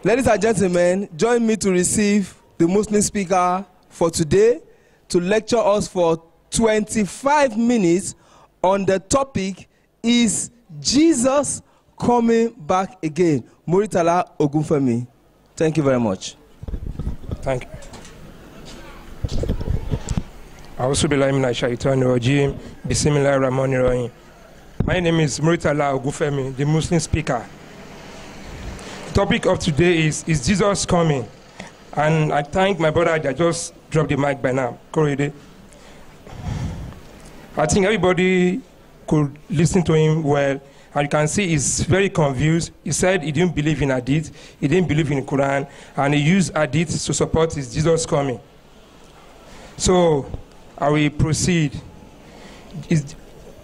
Ladies and gentlemen, join me to receive the Muslim speaker for today to lecture us for 25 minutes on the topic, Is Jesus Coming Back Again? Muritala Ogunfemi. Thank you very much. Thank you. My name is Muritala Ogunfemi, the Muslim speaker. The topic of today is Jesus coming? And I thank my brother that just dropped the mic by now. Korede. I think everybody could listen to him well. And you can see he's very confused. He said he didn't believe in Hadith, he didn't believe in the Quran, and he used Hadith to support his Jesus coming. So I will proceed.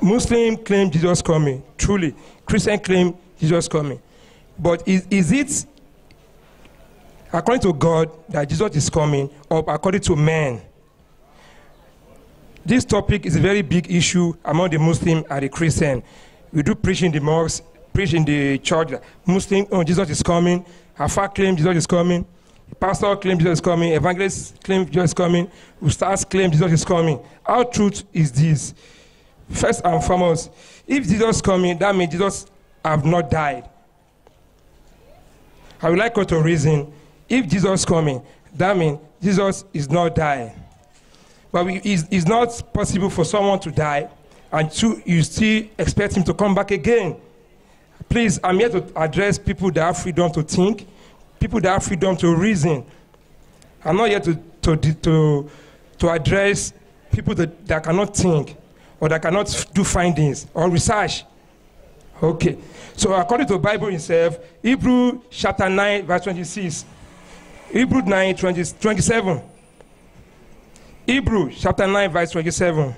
Muslim claim Jesus coming, truly. Christian claim Jesus coming. But is it according to God that Jesus is coming, or according to man? This topic is a very big issue among the Muslim and the Christian. We do preach in the mosque, preach in the church that Muslim, Jesus is coming. Afa claim Jesus is coming. Pastor claim Jesus is coming. Evangelist claim Jesus is coming. Ustaz claim Jesus is coming. Our truth is this. First and foremost, if Jesus is coming, that means Jesus have not died. I would like you to reason, if Jesus is coming, that means Jesus is not dying. But it's not possible for someone to die and you still expect him to come back again. Please, I'm here to address people that have freedom to think, people that have freedom to reason. I'm not here to address people that cannot think or that cannot do findings or research. Okay. So according to the Bible itself, Hebrew chapter 9, verse 26. Hebrew 9, 27. Hebrew chapter 9, verse 27.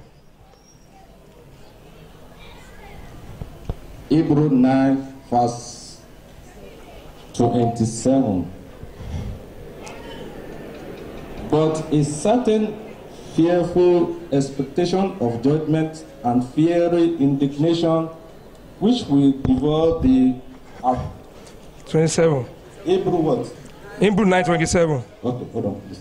Hebrew 9, verse 27. But a certain fearful expectation of judgment and fiery indignation, which will devour the 27. Hebrew what? Hebrew 9, 27. Okay, hold on, please.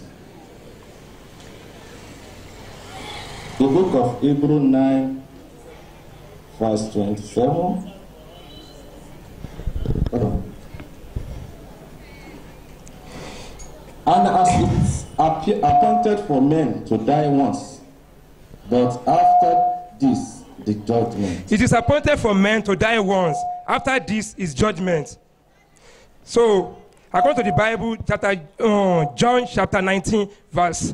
The book of Hebrew 9, verse 27. Hold on. And as it's appointed for men to die once, but after this, the judgment. It is appointed for men to die once. After this is judgment. So, according to the Bible, John chapter 19, verse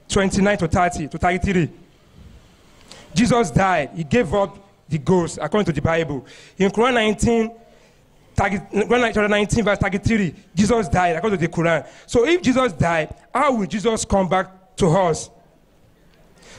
29 to 30 to 33. Jesus died. He gave up the ghost, according to the Bible. In Quran 19, verse 33, Jesus died, according to the Quran. So if Jesus died, how will Jesus come back to us?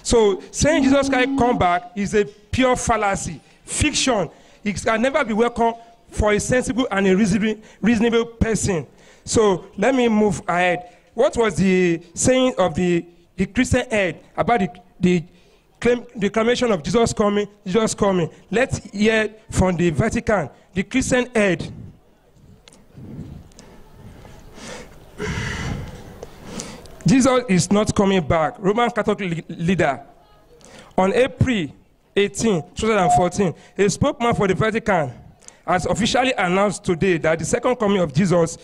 So saying Jesus can come back is a pure fallacy, fiction. It can never be welcome for a sensible and a reasonable person. So let me move ahead. What was the saying of the Christian head about the declaration of Jesus coming, Jesus coming? Let's hear from the Vatican, the Christian head. Jesus is not coming back. Roman Catholic leader. On April 18, 2014, a spokesman for the Vatican has officially announced today that the second coming of Jesus,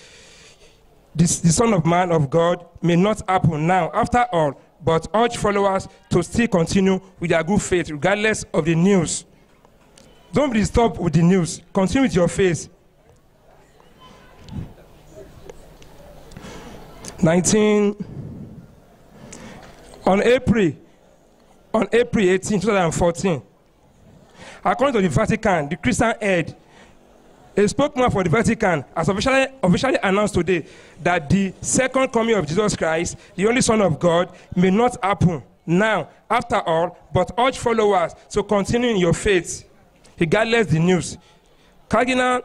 the Son of Man of God, may not happen now, after all, but urge followers to still continue with their good faith, regardless of the news. Don't be disturbed with the news. Continue with your faith. 19. On April 18, 2014, according to the Vatican, the Christian head, a spokesman for the Vatican has officially announced today that the second coming of Jesus Christ, the only Son of God, may not happen now, after all, but urge followers to continue in your faith, regardless the news. Cardinal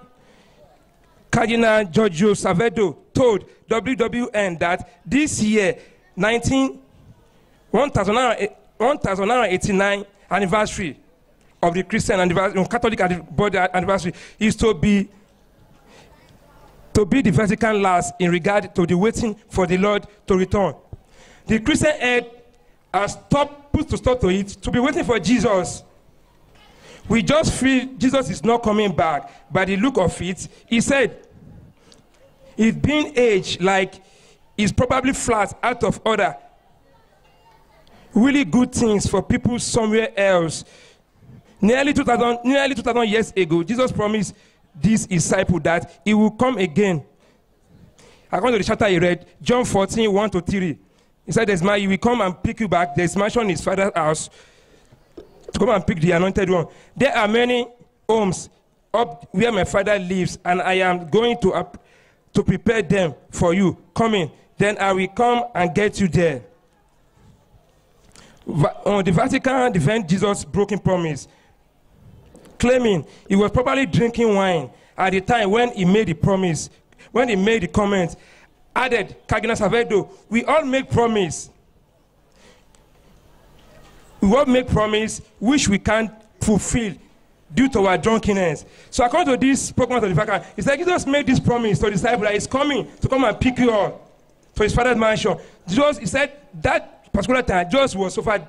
Giorgio Savedo told WWN that this year, 1989 anniversary of the Christian anniversary, Catholic anniversary, is to be to be the Vatican last in regard to the waiting for the Lord to return. The Christian head has put to stop to it to be waiting for Jesus. We just feel Jesus is not coming back. By the look of it, he said, it's being aged like it's probably flat, out of order. Really good things for people somewhere else. Nearly 2,000 years ago, Jesus promised this disciple that he will come again. According to the chapter he read, John 14, 1-3. He said, he will come and pick you back. There's mansion in his father's house to come and pick the anointed one. There are many homes up where my father lives, and I am going to prepare them for you. Come in. Then I will come and get you there. The Vatican defends Jesus' broken promise, claiming he was probably drinking wine at the time when he made the promise, when he made the comment. Added, Cardinal Saavedra, we all make promise. We all make promise which we can't fulfill due to our drunkenness. So according to this program of the Vatican, it's like Jesus made this promise to the disciple that he's coming to come and pick you up to his father's mansion. Jesus, he said that particular time, Jesus was so far,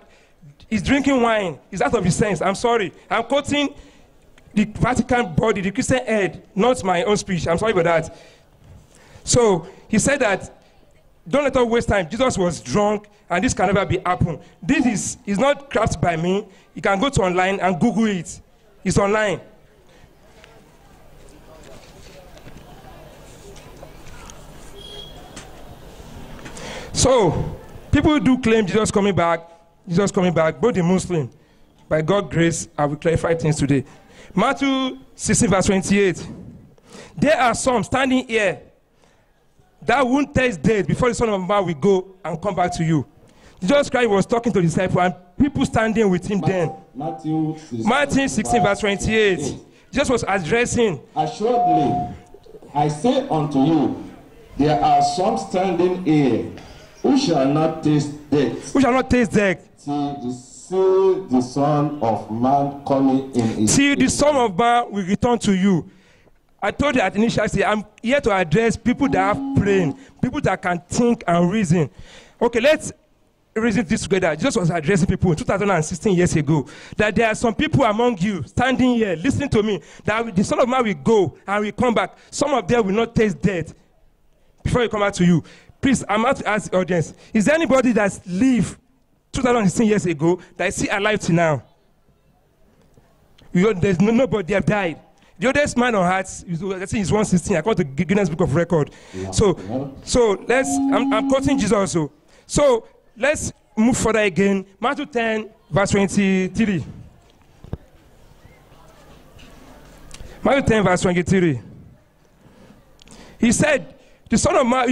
he's drinking wine. He's out of his sense. I'm sorry. I'm quoting the Vatican body, the Christian head, not my own speech. I'm sorry for that. So he said that, don't let us waste time. Jesus was drunk, and this can never be happen. This is not crafted by me. You can go to online and Google it. It's online. So, people do claim Jesus coming back, both the Muslim. By God's grace, I will clarify things today. Matthew 16, verse 28. There are some standing here that won't taste death before the Son of Man will go and come back to you. Jesus Christ was talking to the disciples and people standing with him then. Matthew 16, verse 28. Jesus was addressing. Assuredly, I say unto you, there are some standing here who shall not taste death. Who shall not taste death. Till the Son of Man coming in his till the Son of Man will return to you. I told you at initially, I'm here to address people that have brain, people that can think and reason. Okay, let's reason this together. Jesus was addressing people 2016 years ago, that there are some people among you standing here, listening to me, that the Son of Man will go and will come back. Some of them will not taste death before he come back to you. Please, I'm about to ask the audience, is there anybody that's lived 2016 years ago that is still alive till now? There's nobody have died. The oldest man on earth, I think he's 116, according to Guinness Book of Record. Yeah. So I'm quoting Jesus also. So let's move further again. Matthew 10, verse 23. Matthew 10, verse 23. He said, the Son of Man,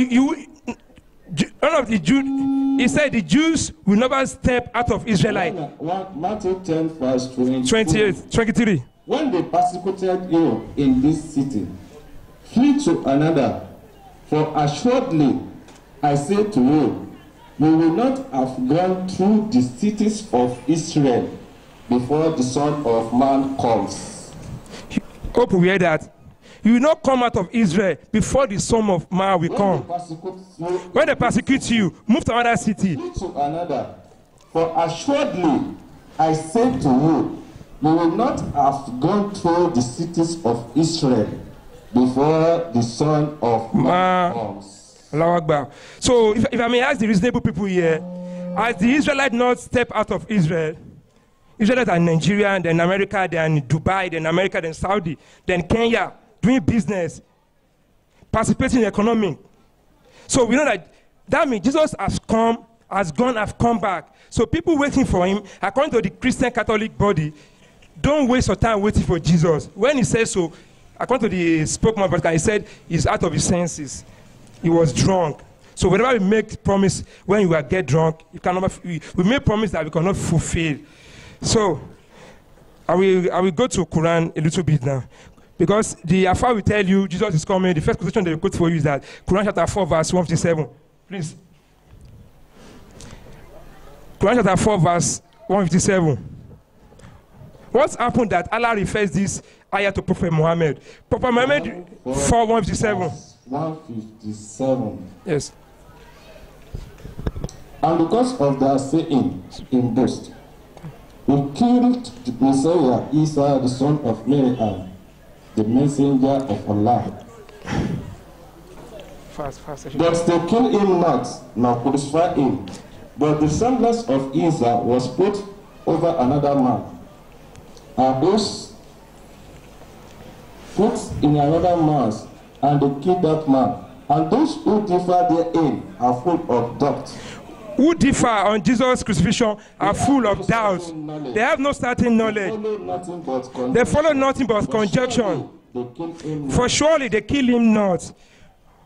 none of the Jews, he said the Jews will never step out of Israelite. Matthew 10, verse 23. When they persecuted you in this city, flee to another. For assuredly, I say to you, you will not have gone through the cities of Israel before the Son of Man comes. Hope we hear that. You will not come out of Israel before the Son of Man will come. When they persecute you, move to another city. Flee to another. For assuredly, I say to you, you will not have gone through the cities of Israel before the Son of Man comes. Allah Akbar. So, if I may ask the reasonable people here, as the Israelites not step out of Israel, Israelites are in Nigeria, then America, then Dubai, then America, then Saudi, then Kenya, doing business, participating in economy. So we know that means Jesus has come, has gone, has come back. So people waiting for him, according to the Christian Catholic body, don't waste your time waiting for Jesus. When he says so, according to the spokesman, he said he's out of his senses. He was drunk. So whenever we make promise, when you get drunk, you cannot. We make promise that we cannot fulfill. So I will go to Quran a little bit now, because the Alpha will tell you Jesus is coming. The first quotation they will quote for you is that Quran chapter 4 verse 157. Please. Quran chapter 4 verse 157. What's happened that Allah refers this ayah to Prophet Muhammad? Prophet Muhammad 4:157. 157. Yes. And because of their saying in boast, we killed the Messiah, Isa, the son of Mary, the messenger of Allah. Fast. But they killed him not, nor crucified him. But the semblance of Isa was put over another man, and those put in another man's, and they killed that man. And those who differ therein are full of doubt. Who differ on Jesus' crucifixion are full of doubt. They have no certain knowledge. They follow nothing but conjecture. For surely they kill him not.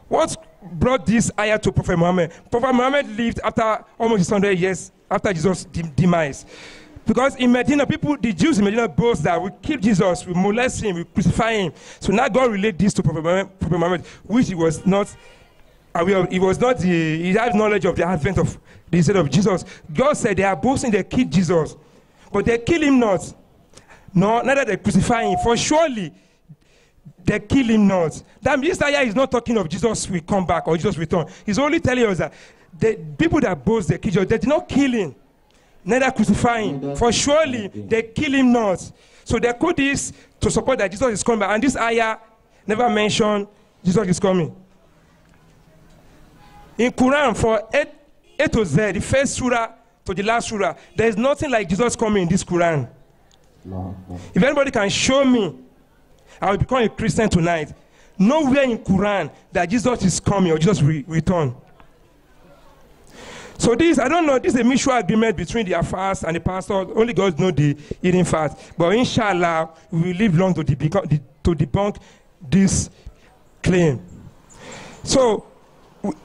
What brought this ayah to Prophet Muhammad? Prophet Muhammad lived after almost 100 years after Jesus' demise. Because in Medina, the Jews in Medina boast that we kill Jesus, we molest him, we crucify him. So now God related this to Prophet Muhammad, which he was not aware of. He had knowledge of the advent of the death of Jesus. God said they are boasting they killed Jesus, but they kill him not. No, neither they crucify him. For surely they kill him not. That means this ayah is not talking of Jesus will come back or Jesus will return. He's only telling us that the people that boast they kill Jesus, they did not kill him, neither crucify him. For surely they kill him not. So they quote this to support that Jesus is coming back. And this ayah never mentioned Jesus is coming. In Quran, for A to Z, the first surah to the last surah, there is nothing like Jesus coming in this Quran. No. If anybody can show me, I will become a Christian tonight. Nowhere in Quran that Jesus is coming or Jesus will return. So this, I don't know, this is a mutual agreement between the Afars and the pastor. Only God knows the hidden fact. But inshallah, we will live long to debunk this claim. So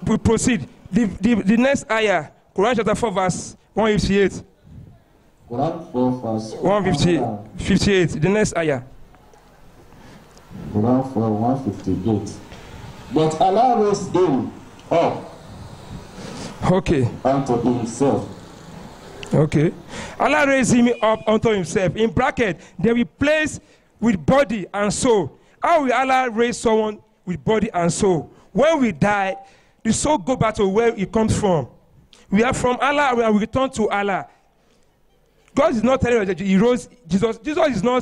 we proceed. The next ayah, Quran chapter 4, verse 158. Quran 4, verse 158. The next ayah. Quran 4, 158. But Allah raised him up. Okay. Unto himself. Okay. Allah raised him up unto himself. In bracket, they will place with body and soul. How will Allah raise someone with body and soul? When we die, the soul go back to where it comes from. We are from Allah and we return to Allah. God is not telling us that he rose Jesus. Jesus is not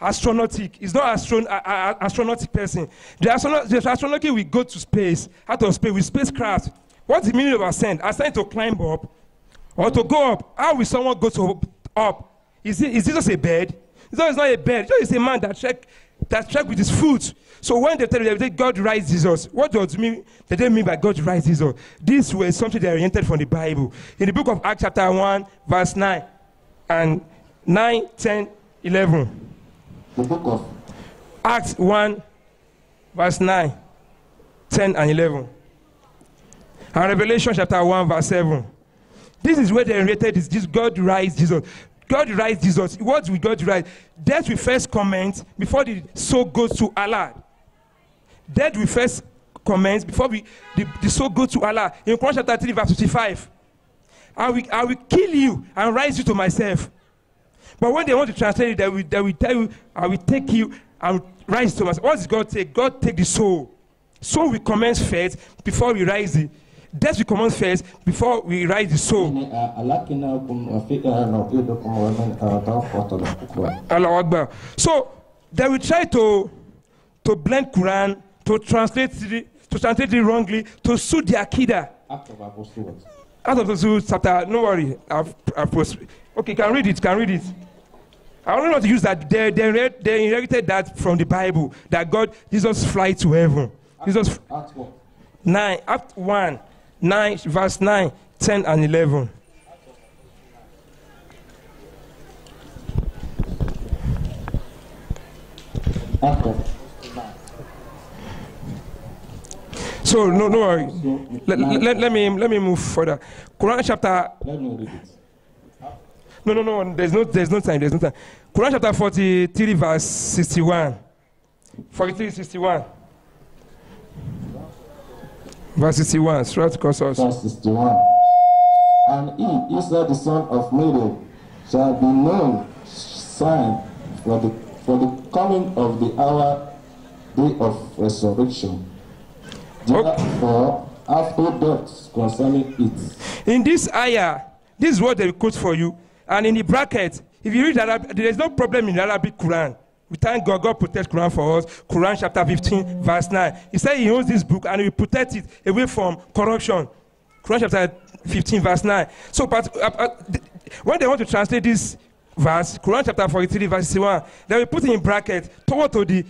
astronautic. He's not astronautic person. The astronaut will go to space, out of space with spacecraft. What's the meaning of ascend? Ascend to climb up or to go up. How will someone go up? Is Jesus a bird? Jesus is not a bird. Jesus is a man that check with his foot. So when they tell you that God raised Jesus, what does they mean by God raised Jesus? This was something they oriented from the Bible. In the book of Acts chapter 1, verse 9, and 9, 10, 11. The book of Acts 1, verse 9, 10, and 11. And Revelation chapter 1, verse 7. This is where they oriented this God raised Jesus. God raised Jesus. What will God rise? Death will first comment before the soul goes to Allah. Death will first comment before the soul goes to Allah. In Quran chapter 3, verse 55. I will kill you and raise you to myself. But when they want to translate it, they will tell you, I will take you and rise to myself. What does God take? God take the soul. Soul will commence first before we rise it. Death will commence first before we rise the soul. Allah Akbar. So they will try to blend Quran, to translate it wrongly, to suit the Akida. Out of the Zoo chapter, no worry. Okay, can read it. I don't know how to use that. They inherited that from the Bible. That Jesus fly to heaven. Jesus. Act 1, 9, verse 9, 10, and 11. So no worry. Let me move further. Quran chapter. Let me read it. No. There's no time. Quran chapter 43, verse 61. 43, 61. Verse 61. Surah Al-Qasas. Verse 61. And he, Isa the son of Mary, shall be known sign for the coming of the hour, day of resurrection. Therefore, have no doubts concerning it. In this ayah, this is what they quote for you. And in the bracket, if you read Arabic, there is no problem in the Arabic Quran. We thank God. God protects Quran for us. Quran chapter 15, verse 9. He said he owns this book and he will protect it away from corruption. Quran chapter 15, verse 9. So, when they want to translate this verse, Quran chapter 43, verse 1, they will put it in bracket toward to the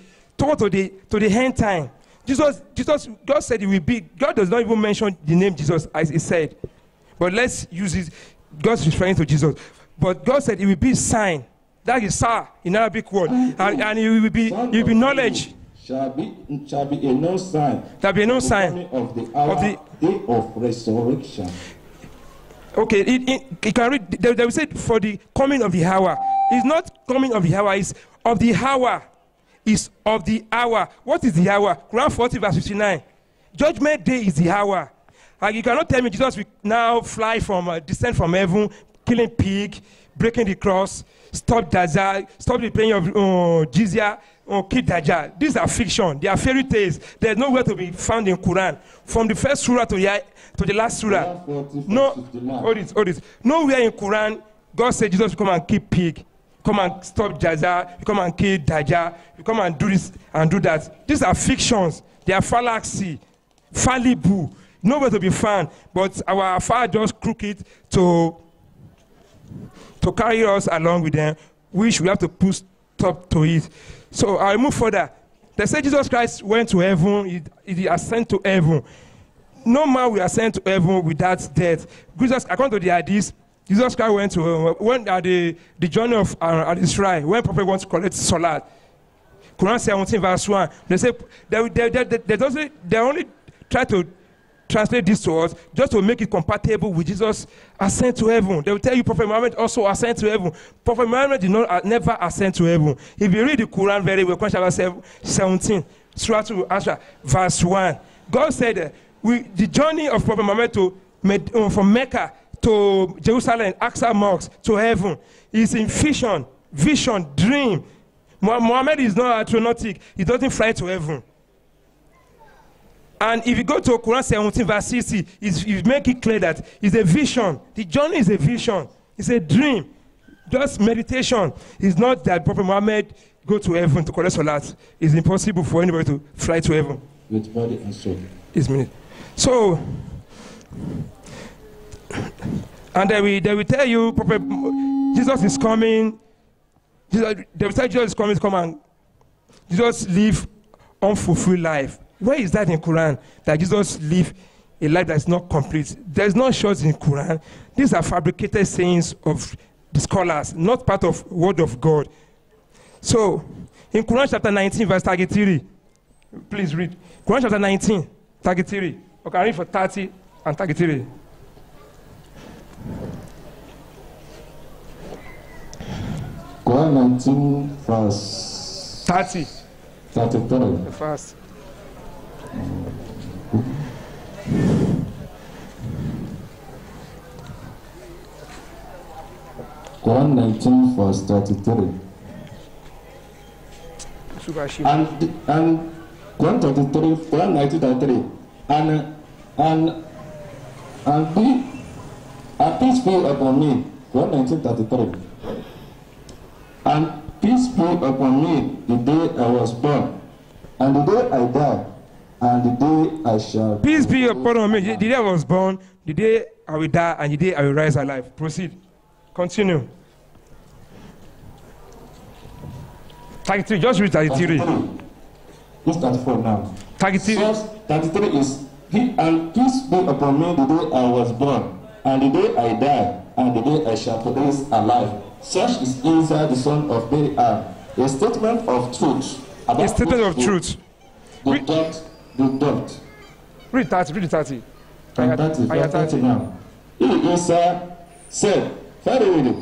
end time. Jesus, God said it will be. God does not even mention the name Jesus as he said. But let's use it. God's referring to Jesus. But God said it will be sign. That is Sar in Arabic word. And it will be knowledge. Shall be a known sign. There will be a known sign of the hour, day of resurrection. Okay, it can read. They will say for the coming of the hour. It's not coming of the hour. It's of the hour. It's of the hour. What is the hour? Quran 40 verse 59. Judgment day is the hour. Like you cannot tell me Jesus will now fly from descend from heaven, killing pig, breaking the cross, stop Dajjal, stop the paying of jizya, kill Dajjal. These are fiction. They are fairy tales. There's nowhere to be found in Quran. From the first surah to the last surah. Hold it. Nowhere in Quran, God said Jesus will come and kill pig, come and stop Dajjal, come and kill Dajjal, come and do this and do that. These are fictions. They are fallacy, fallible. Nowhere to be found, but our Father just crook it to carry us along with them, which we have to put stop to it. So I'll move further. They say Jesus Christ went to heaven, he ascended to heaven. No man will ascend to heaven without death. Jesus, according to the hadith, Jesus Christ went to when at the journey of Israel, when Prophet wants to collect Salat. Quran 17 verse 1. They say they only try to translate this to us just to make it compatible with Jesus ascend to heaven. They will tell you Prophet Muhammad also ascend to heaven. Prophet Muhammad did not never ascend to heaven. If you read the Quran very well, Quran chapter 17, Surah 2, verse 1, God said the journey of Prophet Muhammad from Mecca to Jerusalem, Aqsa Mosque to heaven is in vision, dream. Muhammad is not astronautic. He doesn't fly to heaven. And if you go to Quran 17 verse 60, you make it clear that it's a vision. The journey is a vision. It's a dream. Just meditation. It's not that Prophet Muhammad go to heaven to collect salat. It's impossible for anybody to fly to heaven. With body and soul. So, and they will tell you, Prophet, Jesus is coming. They will tell you Jesus is coming to come and Jesus live unfulfilled life. Where is that in Quran that Jesus live a life that is not complete? There's no shots in Quran. These are fabricated sayings of the scholars, not part of word of God. So, in Quran chapter 19, verse 33, please read. Quran chapter 19, 33. Okay, I read for 30 and 33. Quran 19, verse 30. 33. The first. Quran 19 verse 33. And Quran 33, Quran 19 33. And peace be upon me. Quran 19 33. And peace be upon me the day I was born, and the day I died, and the day I shall. Peace be upon me. The day I was born, the day I will die, and the day I will rise alive. Proceed. Continue. 33. Just read 33. It's 34 now. 33. So 33 is, and peace be upon me the day I was born, and the day I die, and the day I shall be raised alive. Such is Isa, the son of Mary, a statement of truth. A statement of truth. The dot. Read 30. Read 30. Ayat 30 now. Isa said, Verily,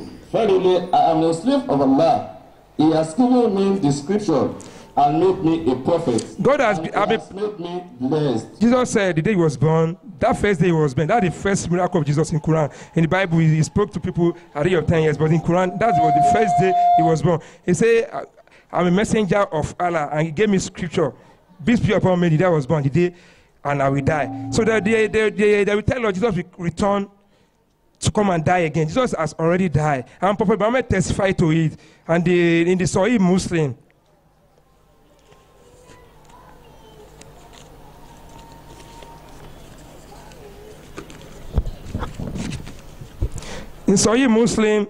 I am a slave of Allah. He has given me the scripture and made me a prophet. God has made me blessed. Jesus said the day he was born, that first day he was born, that's the first miracle of Jesus in Quran. In the Bible, he spoke to people at the age of 10 years, but in Quran, that was the first day he was born. He said, I'm a messenger of Allah, and he gave me scripture. Peace be upon me, the day I was born, the day and I will die. So that they will tell us Jesus will return to come and die again. Jesus has already died. And Prophet Muhammad testified to it. And in the Sahih Muslim, in Sahih Muslim,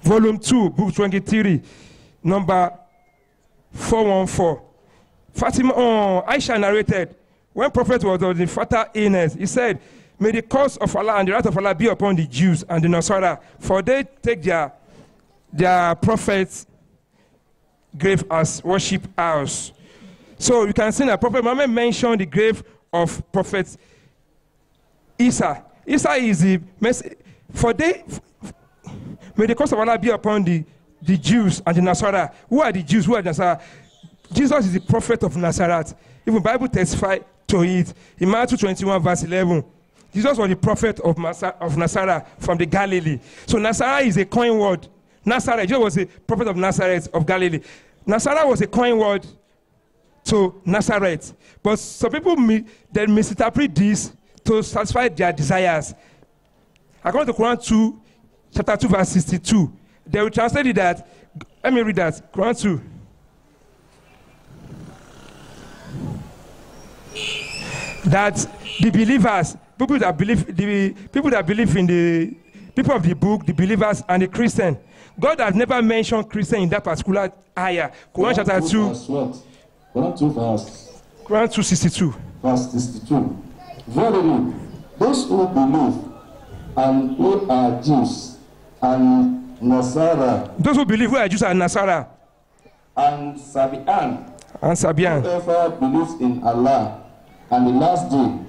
volume 2, book 23, number 414. Fatima, Aisha narrated, when Prophet was in fatal illness, he said, may the curse of Allah and the wrath of Allah be upon the Jews and the Nasara, for they take their prophet's grave as worship house. So you can see that Prophet Muhammad mentioned the grave of Prophet Isa. Isa is the may the curse of Allah be upon the Jews and the Nasara. Who are the Jews? Who are the Nasara? Jesus is the prophet of Nazareth. Even the Bible testifies to it. In Matthew 21, verse 11, Jesus was the prophet of Nazareth from the Galilee. So Nazareth is a coin word. Nazareth, Jesus was a prophet of Nazareth of Galilee. Nazareth was a coin word to Nazareth. But some people they misinterpret this to satisfy their desires. According to Quran 2, chapter 2, verse 62, they will translate it that, let me read that, Quran 2. That the believers, people that believe in the people of the book, the believers and the Christian, God has never mentioned Christian in that particular ayah. Quran chapter 2. Verse what? Quran 2 verse. Quran 2:62. Verse 62. Verily, those who believe and who are Jews and Nasara. Those who believe who are Jews and Nasara. And Sabian. And Sabian. Whoever believes in Allah and the last day,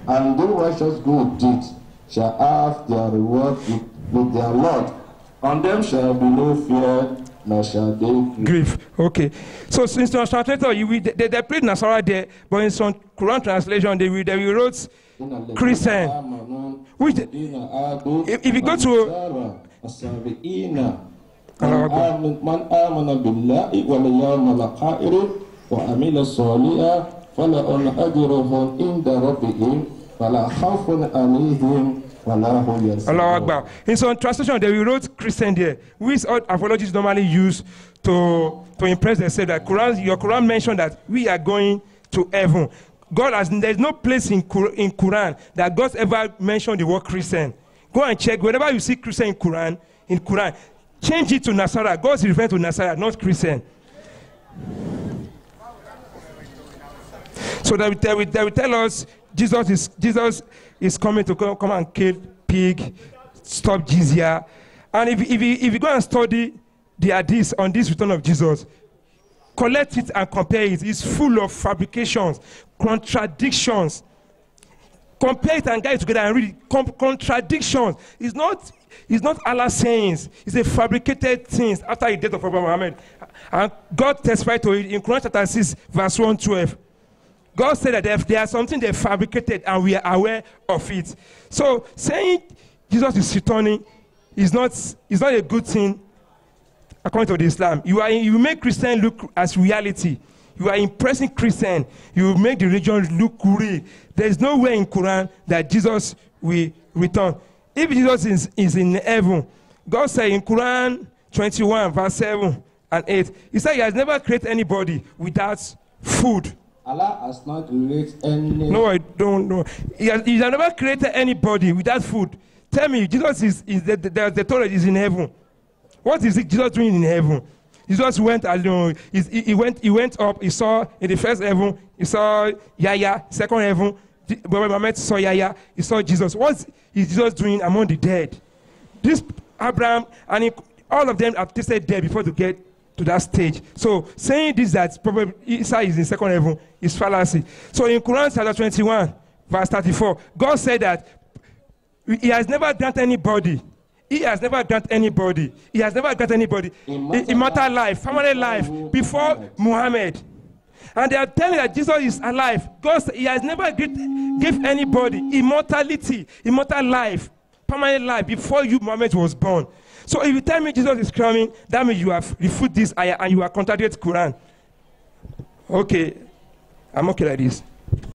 and do righteous good deeds, shall have their reward with their Lord. On them shall be no fear, nor shall they grief. Okay. So in some translator, they played Nasara there, but in some Quran translation, they wrote Christian. Which, if you go to فَلَأُنْ أَجْرُهُمْ عِنْدَ رَبِّهِمْ فَلَا خَوْفٌ عَلَيْهِمْ وَلَا هُمْ يَحْزَنُونَ. Allah Akbar. In some translation, they wrote Christian there, which all apologists normally use to impress themselves that your Quran mentioned that we are going to heaven. There's no place in Quran that God ever mentioned the word Christian. Go and check. Whenever you see Christian in Quran, change it to Nasara. God is referring to Nasara, not Christian. So they will tell us Jesus is coming to come and kill pig, stop jizya. And if you go and study the hadith on this return of Jesus, collect it and compare it. It's full of fabrications, contradictions. Compare it and get it together and read it. Contradictions. It's not Allah's sayings. It's a fabricated things after the death of Prophet Muhammad. And God testified to it in Quran chapter 6, verse 112. God said that if there's something they fabricated and we are aware of it. So saying Jesus is returning is not a good thing according to the Islam. You make Christian look as reality. You are impressing Christian. You make the religion look real. There is nowhere in Quran that Jesus will return. If Jesus is in heaven, God said in Quran 21, verse 7 and 8, He said He has never created anybody without food. Allah has not created any. No, I don't know. He has never created anybody without food. Tell me, Jesus is the Torah is in heaven. What is Jesus doing in heaven? Jesus went alone. He went up. He saw in the first heaven. He saw Yahya. Second heaven, Muhammad saw Yahya. He saw Jesus. What is Jesus doing among the dead? This Abraham and all of them have tasted dead before to get to that stage. So saying this that probably Isa is in second heaven is fallacy. So in Quran chapter 21, verse 34, God said that He has never granted anybody. He has never granted anybody. He has never granted anybody immortal life, permanent life before Muhammad. And they are telling that Jesus is alive. God said He has never given anybody immortality, immortal life, permanent life before Muhammad was born. So if you tell me Jesus is coming, that means you have refuted this ayah and you are contradicting Quran. Okay, I'm okay like this.